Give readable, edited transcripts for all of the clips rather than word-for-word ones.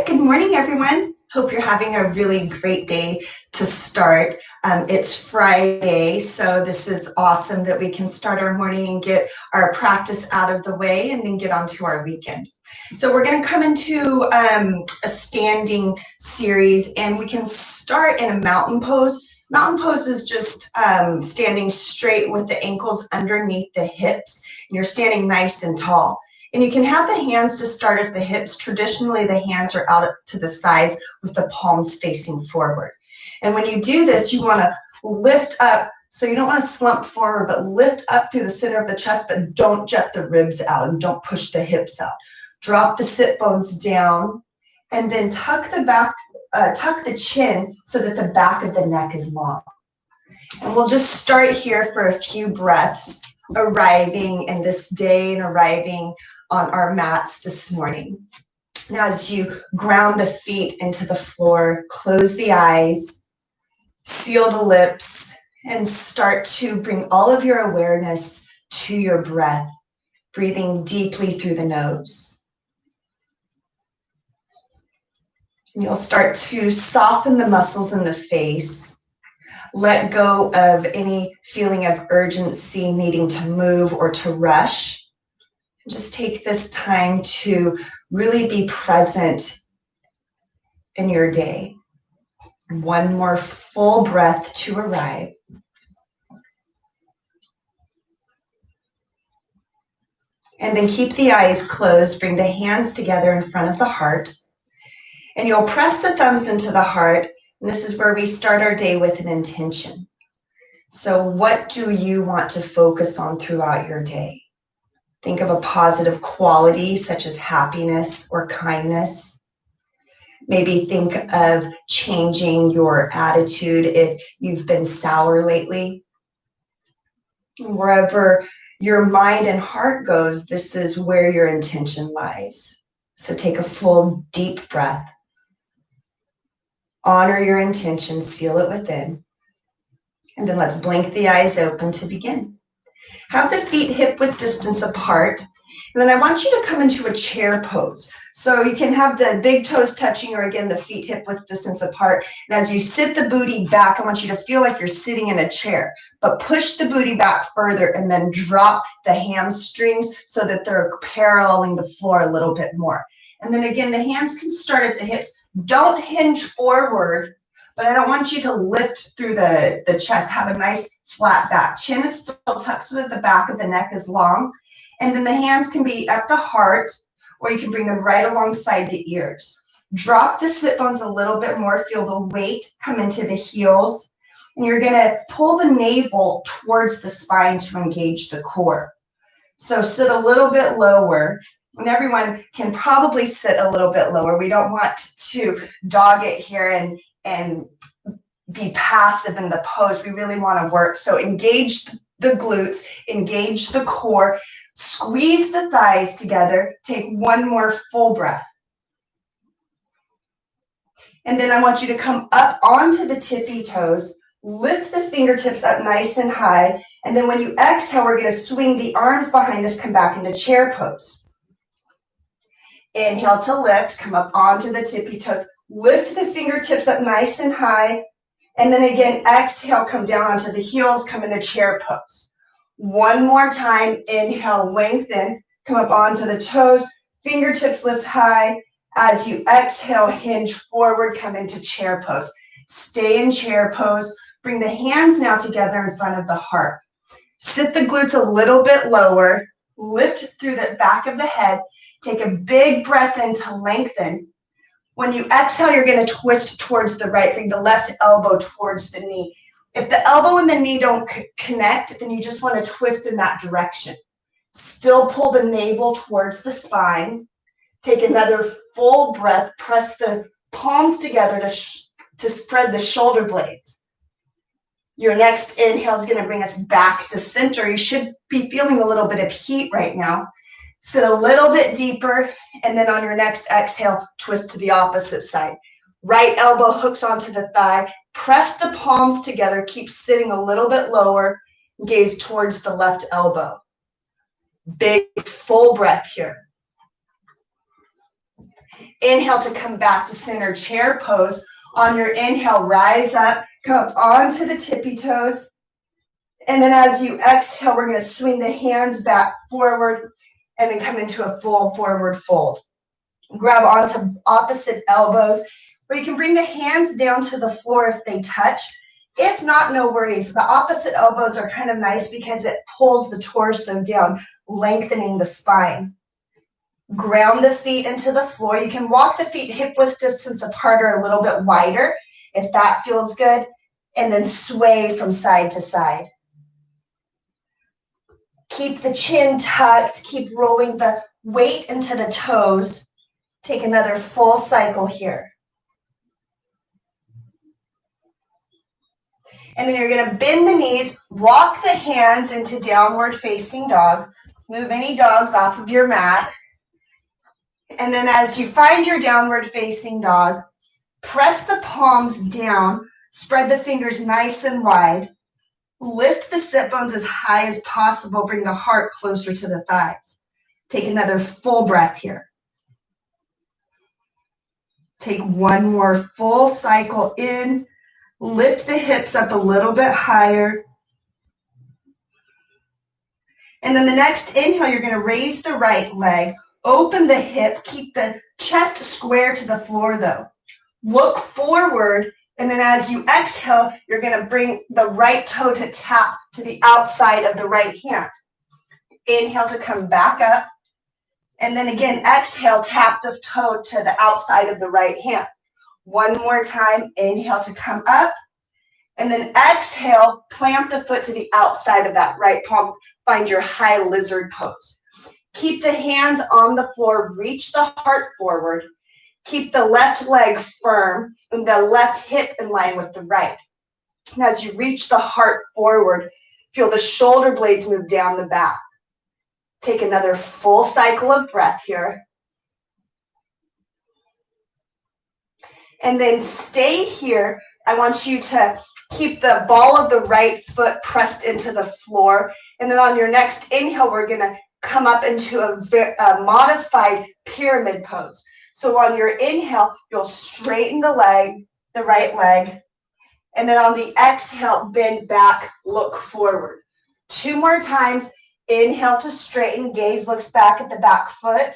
Good morning, everyone. Hope you're having a really great day to start. It's Friday, so this is awesome that we can start our morning and get our practice out of the way and then get on to our weekend. So we're going to come into a standing series, and we can start in a mountain pose. Mountain pose is just standing straight with the ankles underneath the hips, and you're standing nice and tall. And you can have the hands to start at the hips. Traditionally, the hands are out to the sides with the palms facing forward. And when you do this, you want to lift up. So you don't want to slump forward, but lift up through the center of the chest, but don't jet the ribs out and don't push the hips out. Drop the sit bones down and then tuck the chin so that the back of the neck is long. And we'll just start here for a few breaths, arriving in this day and arriving on our mats this morning. Now, as you ground the feet into the floor, close the eyes, seal the lips, and start to bring all of your awareness to your breath, breathing deeply through the nose. And you'll start to soften the muscles in the face, let go of any feeling of urgency needing to move or to rush. Just take this time to really be present in your day. One more full breath to arrive. And then keep the eyes closed. Bring the hands together in front of the heart. And you'll press the thumbs into the heart. And this is where we start our day with an intention. So what do you want to focus on throughout your day? Think of a positive quality such as happiness or kindness. Maybe think of changing your attitude if you've been sour lately. Wherever your mind and heart goes, this is where your intention lies. So take a full deep breath. Honor your intention, seal it within. And then let's blink the eyes open to begin. Have the feet hip-width distance apart. And then I want you to come into a chair pose. So you can have the big toes touching, or again, the feet hip-width distance apart. And as you sit the booty back, I want you to feel like you're sitting in a chair, but push the booty back further and then drop the hamstrings so that they're paralleling the floor a little bit more. And then again, the hands can start at the hips. Don't hinge forward, but I don't want you to lift through the chest. Have a nice flat back. Chin is still tucked so that the back of the neck is long. And then the hands can be at the heart, or you can bring them right alongside the ears. Drop the sit bones a little bit more. Feel the weight come into the heels. And you're going to pull the navel towards the spine to engage the core. So sit a little bit lower. And everyone can probably sit a little bit lower. We don't want to dog it here and be passive in the pose. We really want to work. So engage the glutes, engage the core, squeeze the thighs together. Take one more full breath. And then I want you to come up onto the tippy toes, lift the fingertips up nice and high. And then when you exhale, we're going to swing the arms behind us, come back into chair pose. Inhale to lift, come up onto the tippy toes. Lift the fingertips up nice and high. And then again, exhale, come down onto the heels, come into chair pose. One more time, inhale, lengthen, come up onto the toes, fingertips lift high. As you exhale, hinge forward, come into chair pose. Stay in chair pose. Bring the hands now together in front of the heart. Sit the glutes a little bit lower. Lift through the back of the head. Take a big breath in to lengthen. When you exhale, you're going to twist towards the right. Bring the left elbow towards the knee. If the elbow and the knee don't connect, then you just want to twist in that direction. Still pull the navel towards the spine. Take another full breath. Press the palms together to spread the shoulder blades. Your next inhale is going to bring us back to center. You should be feeling a little bit of heat right now. Sit a little bit deeper, and then on your next exhale, twist to the opposite side. Right elbow hooks onto the thigh. Press the palms together. Keep sitting a little bit lower. Gaze towards the left elbow. Big full breath here. Inhale to come back to center chair pose. On your inhale, rise up, come up onto the tippy toes. And then as you exhale, we're going to swing the hands back forward and then come into a full forward fold. Grab onto opposite elbows, or you can bring the hands down to the floor if they touch. If not, no worries. The opposite elbows are kind of nice because it pulls the torso down, lengthening the spine. Ground the feet into the floor. You can walk the feet hip width distance apart or a little bit wider if that feels good, and then sway from side to side. Keep the chin tucked. Keep rolling the weight into the toes. Take another full cycle here. And then you're going to bend the knees, walk the hands into downward facing dog. Move any dogs off of your mat. And then as you find your downward facing dog, press the palms down, spread the fingers nice and wide. Lift the sit bones as high as possible. Bring the heart closer to the thighs. Take another full breath here. Take one more full cycle in. Lift the hips up a little bit higher. And then the next inhale, you're going to raise the right leg. Open the hip. Keep the chest square to the floor though. Look forward. And then as you exhale, you're going to bring the right toe to tap to the outside of the right hand. Inhale to come back up. And then again, exhale, tap the toe to the outside of the right hand. One more time, inhale to come up. And then exhale, plant the foot to the outside of that right palm. Find your high lizard pose. Keep the hands on the floor, reach the heart forward. Keep the left leg firm and the left hip in line with the right. And as you reach the heart forward, feel the shoulder blades move down the back. Take another full cycle of breath here. And then stay here. I want you to keep the ball of the right foot pressed into the floor. And then on your next inhale, we're going to come up into a modified pyramid pose. So on your inhale, you'll straighten the leg, the right leg. And then on the exhale, bend back, look forward. 2 more times. Inhale to straighten, gaze looks back at the back foot.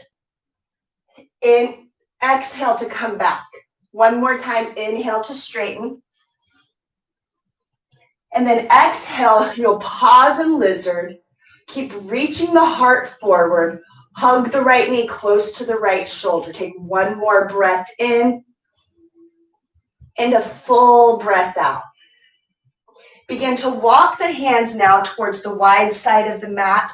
Exhale to come back. 1 more time, inhale to straighten. And then exhale, you'll pause in lizard. Keep reaching the heart forward. Hug the right knee close to the right shoulder. Take 1 more breath in and a full breath out. Begin to walk the hands now towards the wide side of the mat.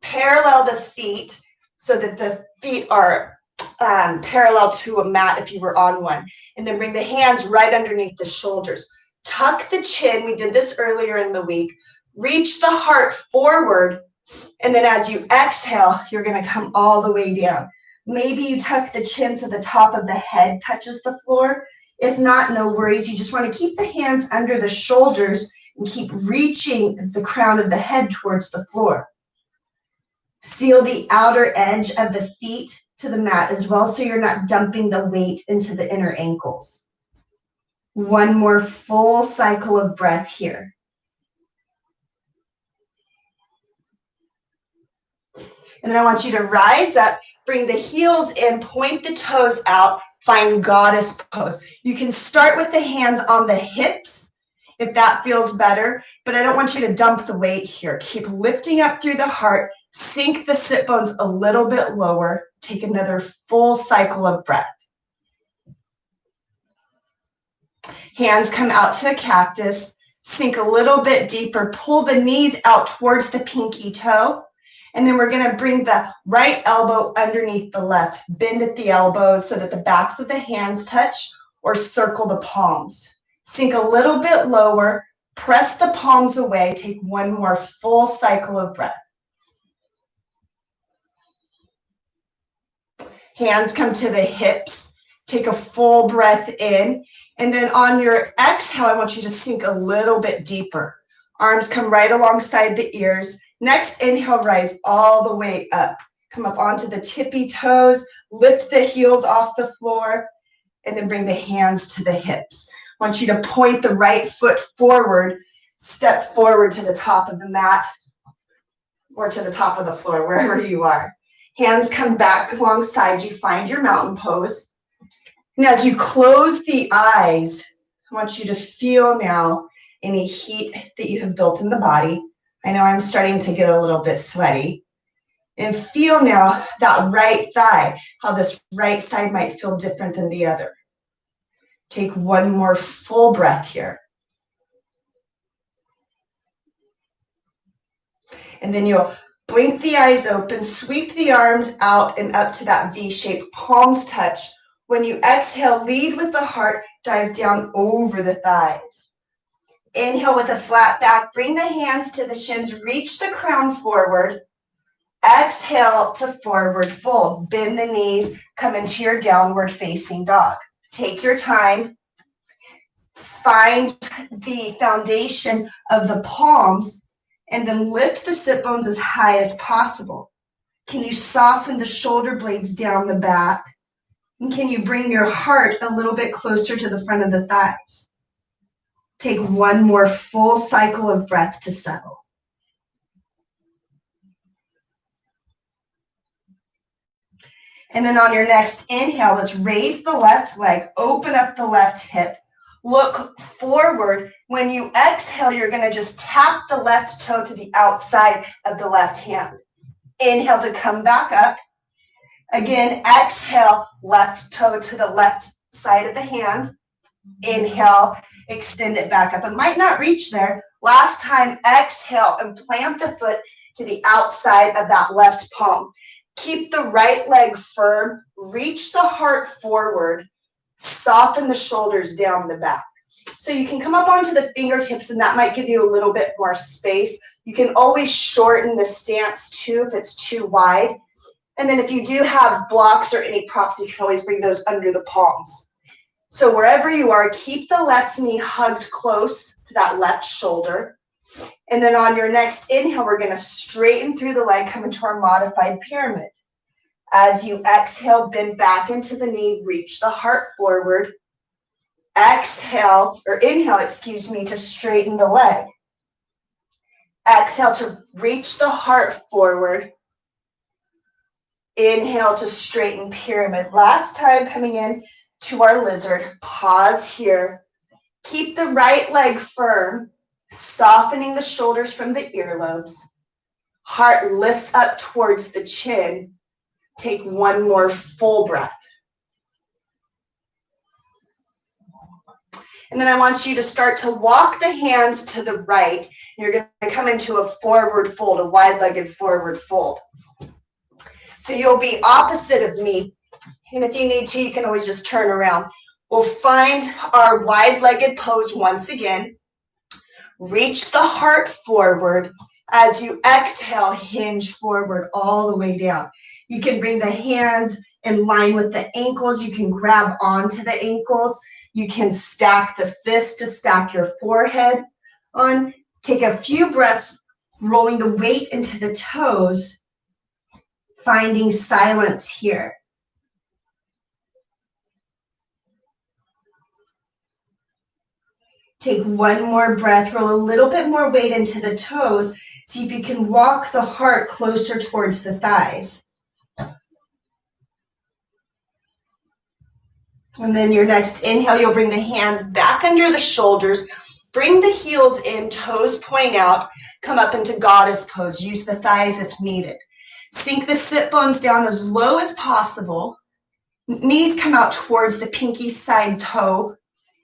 Parallel the feet so that the feet are parallel to a mat if you were on one. And then bring the hands right underneath the shoulders. Tuck the chin. We did this earlier in the week. Reach the heart forward. And then as you exhale, you're going to come all the way down. Maybe you tuck the chin so the top of the head touches the floor. If not, no worries. You just want to keep the hands under the shoulders and keep reaching the crown of the head towards the floor. Seal the outer edge of the feet to the mat as well so you're not dumping the weight into the inner ankles. 1 more full cycle of breath here. And then I want you to rise up, bring the heels in, point the toes out, find goddess pose. You can start with the hands on the hips if that feels better, but I don't want you to dump the weight here. Keep lifting up through the heart, sink the sit bones a little bit lower. Take another full cycle of breath. Hands come out to a cactus, sink a little bit deeper, pull the knees out towards the pinky toe. And then we're going to bring the right elbow underneath the left. Bend at the elbows so that the backs of the hands touch or circle the palms. Sink a little bit lower. Press the palms away. Take 1 more full cycle of breath. Hands come to the hips. Take a full breath in. And then on your exhale, I want you to sink a little bit deeper. Arms come right alongside the ears. Next inhale, rise all the way up. Come up onto the tippy toes, lift the heels off the floor, and then bring the hands to the hips. I want you to point the right foot forward, step forward to the top of the mat or to the top of the floor, wherever you are. Hands come back alongside you, find your mountain pose. And as you close the eyes, I want you to feel now any heat that you have built in the body. I know I'm starting to get a little bit sweaty. And feel now that right thigh, how this right side might feel different than the other. Take one more full breath here. And then you'll blink the eyes open, sweep the arms out and up to that V shape, palms touch. When you exhale, lead with the heart, dive down over the thighs. Inhale with a flat back, bring the hands to the shins, reach the crown forward. Exhale to forward fold. Bend the knees, come into your downward facing dog. Take your time. Find the foundation of the palms and then lift the sit bones as high as possible. Can you soften the shoulder blades down the back? And can you bring your heart a little bit closer to the front of the thighs? Take one more full cycle of breath to settle. And then on your next inhale, let's raise the left leg, open up the left hip, look forward. When you exhale, you're going to just tap the left toe to the outside of the left hand. Inhale to come back up. Again, exhale, left toe to the left side of the hand. Inhale, extend it back up. It might not reach there. Last time, exhale and plant the foot to the outside of that left palm. Keep the right leg firm, reach the heart forward, soften the shoulders down the back. So you can come up onto the fingertips and that might give you a little bit more space. You can always shorten the stance too if it's too wide. And then if you do have blocks or any props, you can always bring those under the palms. So wherever you are, keep the left knee hugged close to that left shoulder. And then on your next inhale, we're going to straighten through the leg, come into our modified pyramid. As you exhale, bend back into the knee, reach the heart forward. Inhale, to straighten the leg. Exhale to reach the heart forward. Inhale to straighten pyramid. Last time coming in to our lizard. Pause here. Keep the right leg firm, softening the shoulders from the earlobes. Heart lifts up towards the chin. Take one more full breath. And then I want you to start to walk the hands to the right. You're going to come into a forward fold, a wide-legged forward fold. So you'll be opposite of me. And if you need to, you can always just turn around. We'll find our wide-legged pose once again. Reach the heart forward. As you exhale, hinge forward all the way down. You can bring the hands in line with the ankles. You can grab onto the ankles. You can stack the fists to stack your forehead on. Take a few breaths, rolling the weight into the toes, finding silence here. Take one more breath, roll a little bit more weight into the toes. See if you can walk the heart closer towards the thighs. And then your next inhale, you'll bring the hands back under the shoulders. Bring the heels in, toes point out. Come up into goddess pose. Use the thighs if needed. Sink the sit bones down as low as possible. Knees come out towards the pinky side toe.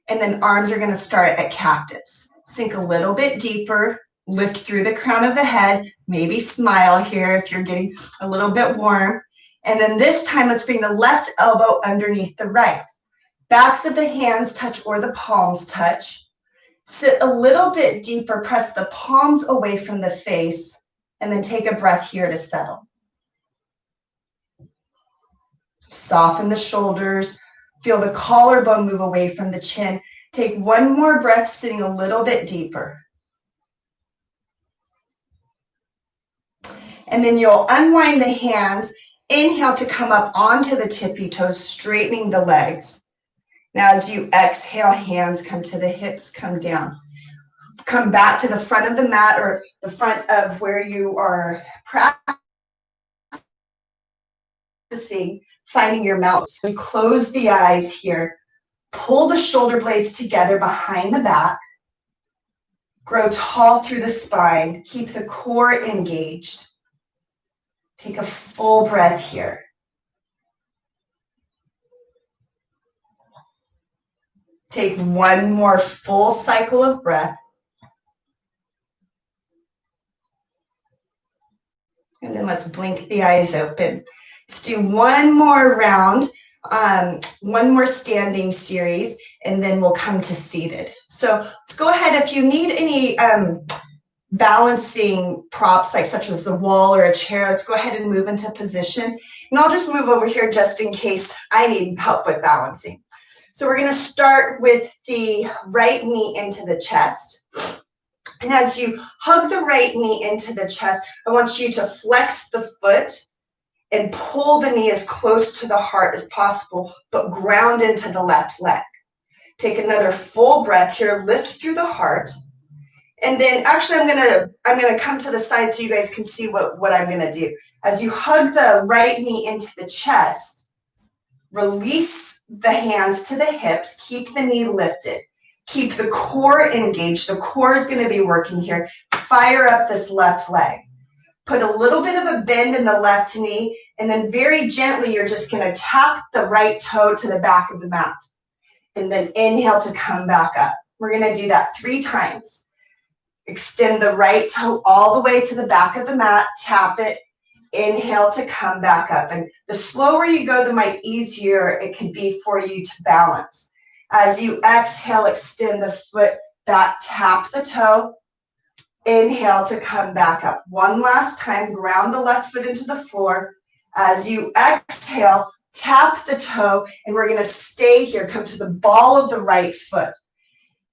And then arms are going to start at cactus. Sink a little bit deeper. Lift through the crown of the head. Maybe smile here if you're getting a little bit warm. And then this time, let's bring the left elbow underneath the right. Backs of the hands touch or the palms touch. Sit a little bit deeper, press the palms away from the face, and then take a breath here to settle. Soften the shoulders. Feel the collarbone move away from the chin. Take one more breath, sitting a little bit deeper. And then you'll unwind the hands. Inhale to come up onto the tippy toes, straightening the legs. Now as you exhale, hands come to the hips, come down. Come back to the front of the mat or the front of where you are practicing, finding your mountain. So close the eyes here. Pull the shoulder blades together behind the back. Grow tall through the spine. Keep the core engaged. Take a full breath here. Take one more full cycle of breath. And then let's blink the eyes open. Let's do one more round, one more standing series, and then we'll come to seated. So let's go ahead. If you need any balancing props, like such as a wall or a chair, let's go ahead and move into position. And I'll just move over here just in case I need help with balancing. So we're going to start with the right knee into the chest. And as you hug the right knee into the chest, I want you to flex the foot and pull the knee as close to the heart as possible, but ground into the left leg. Take another full breath here, lift through the heart. And then actually I'm gonna come to the side so you guys can see what I'm gonna do. As you hug the right knee into the chest, release the hands to the hips, keep the knee lifted. Keep the core engaged. The core is going to be working here. Fire up this left leg. Put a little bit of a bend in the left knee, and then very gently, you're just going to tap the right toe to the back of the mat. And then inhale to come back up. We're going to do that 3 times. Extend the right toe all the way to the back of the mat. Tap it. Inhale to come back up. And the slower you go, the easier it can be for you to balance. As you exhale, extend the foot back, tap the toe. Inhale to come back up. One last time, ground the left foot into the floor. As you exhale, tap the toe, and we're going to stay here. Come to the ball of the right foot.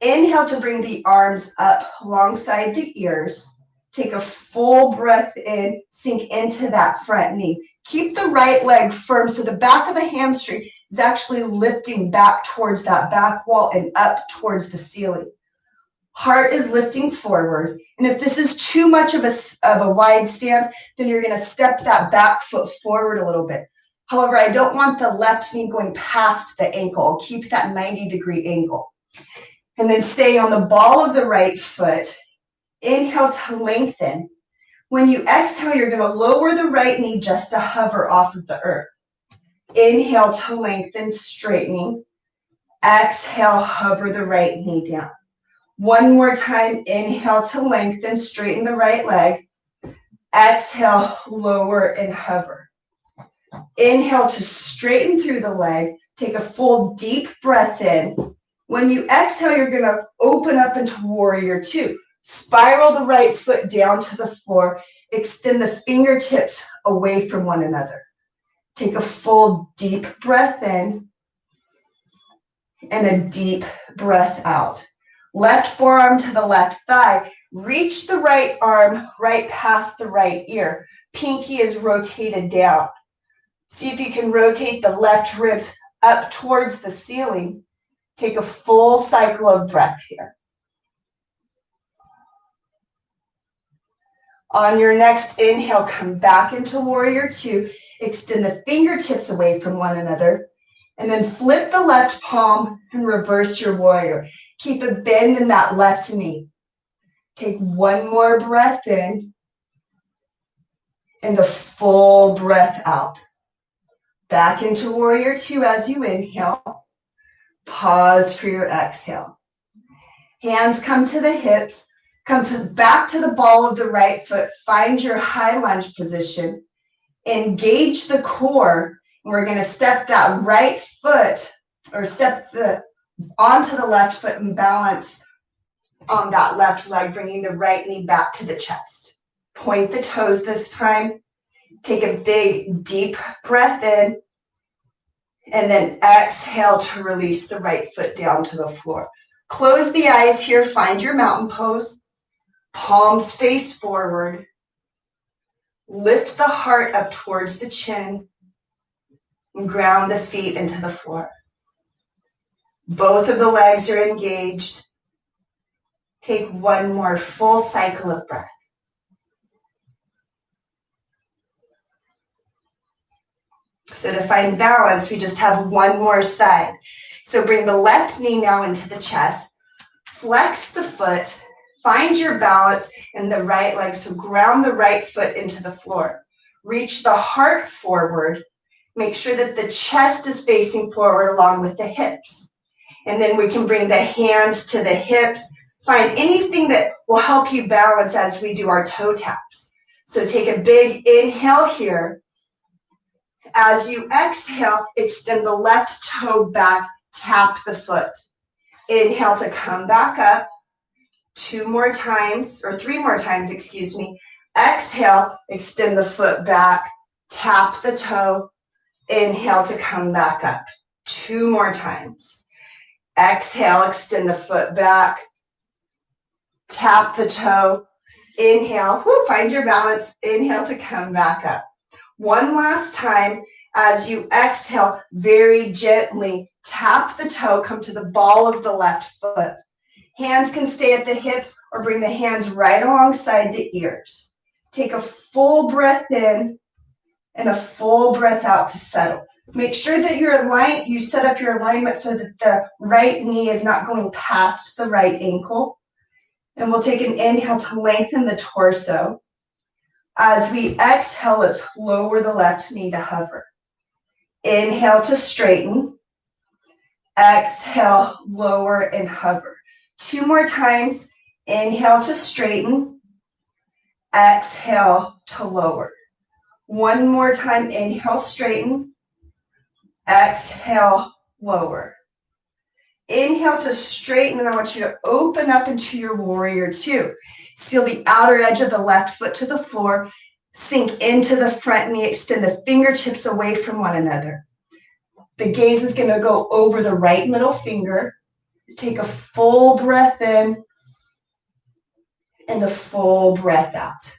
Inhale to bring the arms up alongside the ears. Take a full breath in, sink into that front knee. Keep the right leg firm so the back of the hamstring is actually lifting back towards that back wall and up towards the ceiling. Heart is lifting forward. And if this is too much of a wide stance, then you're going to step that back foot forward a little bit. However, I don't want the left knee going past the ankle. I'll keep that 90-degree angle. And then stay on the ball of the right foot. Inhale to lengthen. When you exhale, you're going to lower the right knee just to hover off of the earth. Inhale to lengthen, straightening. Exhale, hover the right knee down. One more time, inhale to lengthen, straighten the right leg. Exhale, lower and hover. Inhale to straighten through the leg. Take a full deep breath in. When you exhale, you're going to open up into warrior 2. Spiral the right foot down to the floor. Extend the fingertips away from one another. Take a full deep breath in and a deep breath out. Left forearm to the left thigh. Reach the right arm right past the right ear. Pinky is rotated down. See if you can rotate the left ribs up towards the ceiling. Take a full cycle of breath here. On your next inhale, come back into warrior 2. Extend the fingertips away from one another. And then flip the left palm and reverse your warrior. Keep a bend in that left knee. Take one more breath in and a full breath out. Back into warrior 2 as you inhale. Pause for your exhale. Hands come to the hips. Come back to the ball of the right foot. Find your high lunge position. Engage the core. And we're going to step that right foot or onto the left foot and balance on that left leg, bringing the right knee back to the chest. Point the toes this time. Take a big, deep breath in. And then exhale to release the right foot down to the floor. Close the eyes here. Find your mountain pose. Palms face forward. Lift the heart up towards the chin and ground the feet into the floor. Both of the legs are engaged. Take one more full cycle of breath. So to find balance, we just have one more side. So bring the left knee now into the chest. Flex the foot. Find your balance in the right leg. So ground the right foot into the floor. Reach the heart forward. Make sure that the chest is facing forward along with the hips. And then we can bring the hands to the hips. Find anything that will help you balance as we do our toe taps. So take a big inhale here. As you exhale, extend the left toe back, tap the foot. Inhale to come back up. 2 more times, or 3 more times, excuse me. Exhale, extend the foot back, tap the toe. Inhale to come back up. 2 more times. Exhale, extend the foot back, tap the toe. Inhale, find your balance. Inhale to come back up. One last time. As you exhale, very gently tap the toe, come to the ball of the left foot. Hands can stay at the hips or bring the hands right alongside the ears. Take a full breath in and a full breath out to settle. Make sure that you set up your alignment so that the right knee is not going past the right ankle. And we'll take an inhale to lengthen the torso. As we exhale, let's lower the left knee to hover. Inhale to straighten. Exhale, lower and hover. 2 more times. Inhale to straighten. Exhale to lower. 1 more time. Inhale, straighten. Exhale, lower. Inhale to straighten, and I want you to open up into your warrior two. Seal the outer edge of the left foot to the floor. Sink into the front knee. Extend the fingertips away from one another. The gaze is going to go over the right middle finger. Take a full breath in and a full breath out.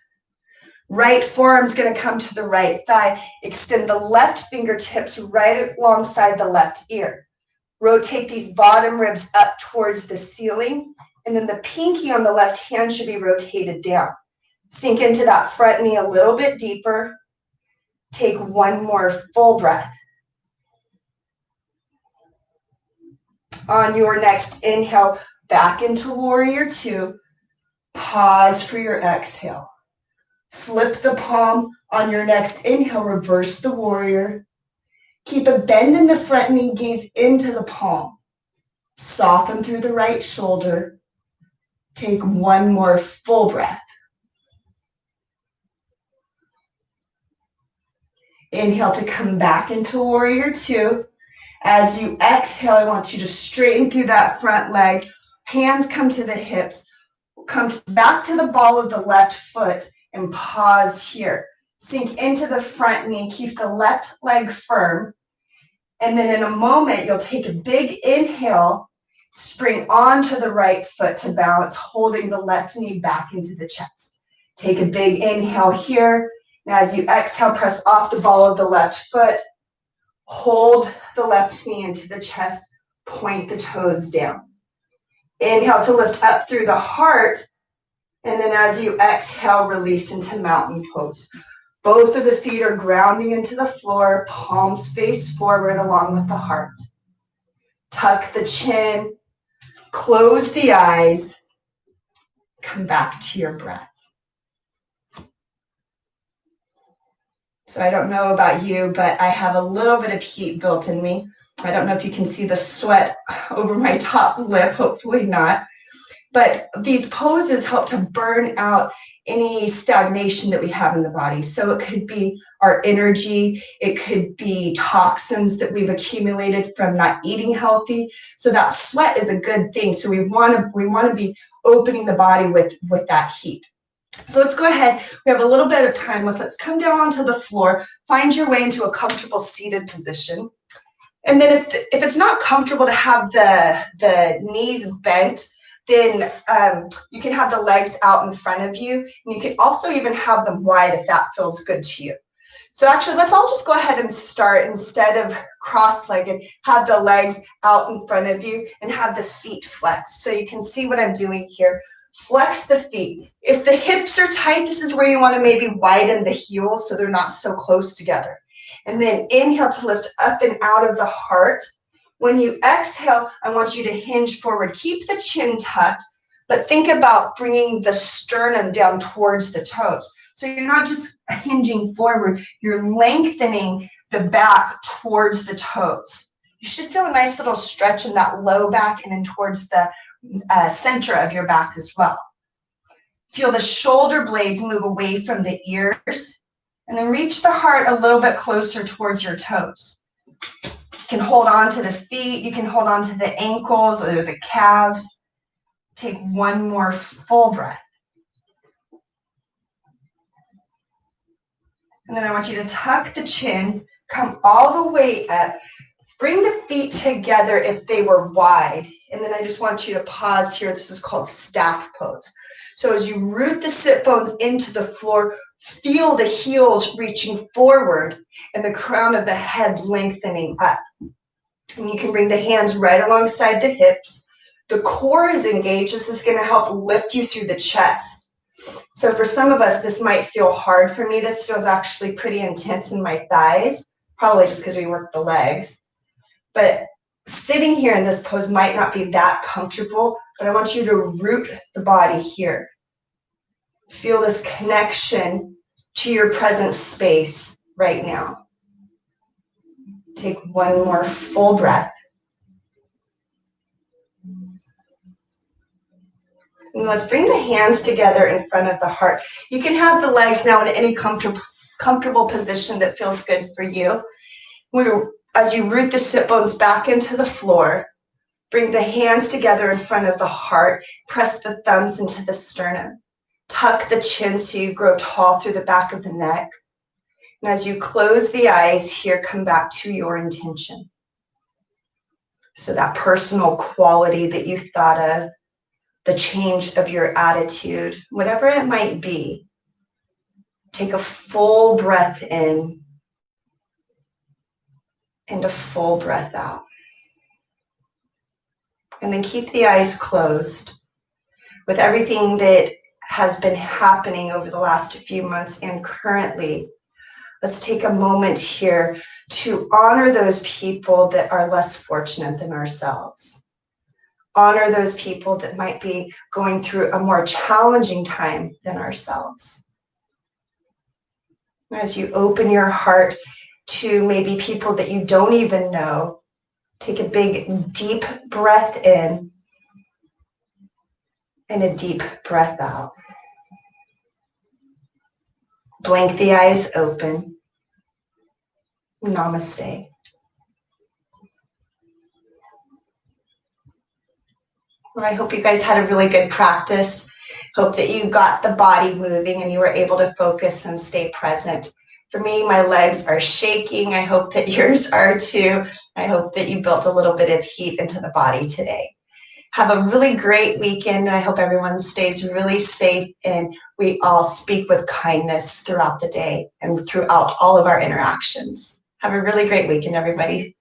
Right forearm's going to come to the right thigh. Extend the left fingertips right alongside the left ear. Rotate these bottom ribs up towards the ceiling, and then the pinky on the left hand should be rotated down. Sink into that front knee a little bit deeper. Take one more full breath. On your next inhale, back into warrior two. Pause for your exhale. Flip the palm. On your next inhale, reverse the warrior. Keep a bend in the front knee, gaze into the palm. Soften through the right shoulder. Take one more full breath. Inhale to come back into warrior two. As you exhale, I want you to straighten through that front leg. Hands come to the hips. Come back to the ball of the left foot and pause here. Sink into the front knee. Keep the left leg firm. And then in a moment, you'll take a big inhale. Spring onto the right foot to balance, holding the left knee back into the chest. Take a big inhale here. And as you exhale, press off the ball of the left foot. Hold the left knee into the chest. Point the toes down. Inhale to lift up through the heart. And then as you exhale, release into mountain pose. Both of the feet are grounding into the floor. Palms face forward along with the heart. Tuck the chin. Close the eyes. Come back to your breath. So I don't know about you, but I have a little bit of heat built in me. I don't know if you can see the sweat over my top lip, hopefully not. But these poses help to burn out any stagnation that we have in the body. So it could be our energy, it could be toxins that we've accumulated from not eating healthy. So that sweat is a good thing. So we want to be opening the body with that heat. So let's go ahead. We have a little bit of time left. Let's come down onto the floor. Find your way into a comfortable seated position. And then if it's not comfortable to have the knees bent, then you can have the legs out in front of you, and you can also even have them wide if that feels good to you. So actually, let's all just go ahead and start. Instead of cross-legged, have the legs out in front of you and have the feet flex. So you can see what I'm doing here. Flex the feet. If the hips are tight, this is where you want to maybe widen the heels so they're not so close together. And then inhale to lift up and out of the heart. When you exhale, I want you to hinge forward. Keep the chin tucked, but think about bringing the sternum down towards the toes. So you're not just hinging forward, you're lengthening the back towards the toes. You should feel a nice little stretch in that low back and then towards the center of your back as well. Feel the shoulder blades move away from the ears, and then reach the heart a little bit closer towards your toes. You can hold on to the feet, you can hold on to the ankles or the calves. Take one more full breath. And then I want you to tuck the chin, come all the way up. Bring the feet together if they were wide. And then I just want you to pause here. This is called staff pose. So as you root the sit bones into the floor, feel the heels reaching forward and the crown of the head lengthening up. And you can bring the hands right alongside the hips. The core is engaged. This is going to help lift you through the chest. So for some of us, this might feel hard. For me, this feels actually pretty intense in my thighs, probably just because we work the legs. But sitting here in this pose might not be that comfortable, but I want you to root the body here. Feel this connection to your present space right now. Take one more full breath. And let's bring the hands together in front of the heart. You can have the legs now in any comfortable position that feels good for you. As you root the sit bones back into the floor, bring the hands together in front of the heart, press the thumbs into the sternum. Tuck the chin so you grow tall through the back of the neck. And as you close the eyes here, come back to your intention. So that personal quality that you thought of, the change of your attitude, whatever it might be, take a full breath in and a full breath out. And then keep the eyes closed. With everything that has been happening over the last few months and currently, let's take a moment here to honor those people that are less fortunate than ourselves. Honor those people that might be going through a more challenging time than ourselves. As you open your heart to maybe people that you don't even know, take a big, deep breath in and a deep breath out. Blink the eyes open. Namaste. Well, I hope you guys had a really good practice. Hope that you got the body moving and you were able to focus and stay present. For me, my legs are shaking. I hope that yours are too. I hope that you built a little bit of heat into the body today. Have a really great weekend. I hope everyone stays really safe and we all speak with kindness throughout the day and throughout all of our interactions. Have a really great weekend, everybody.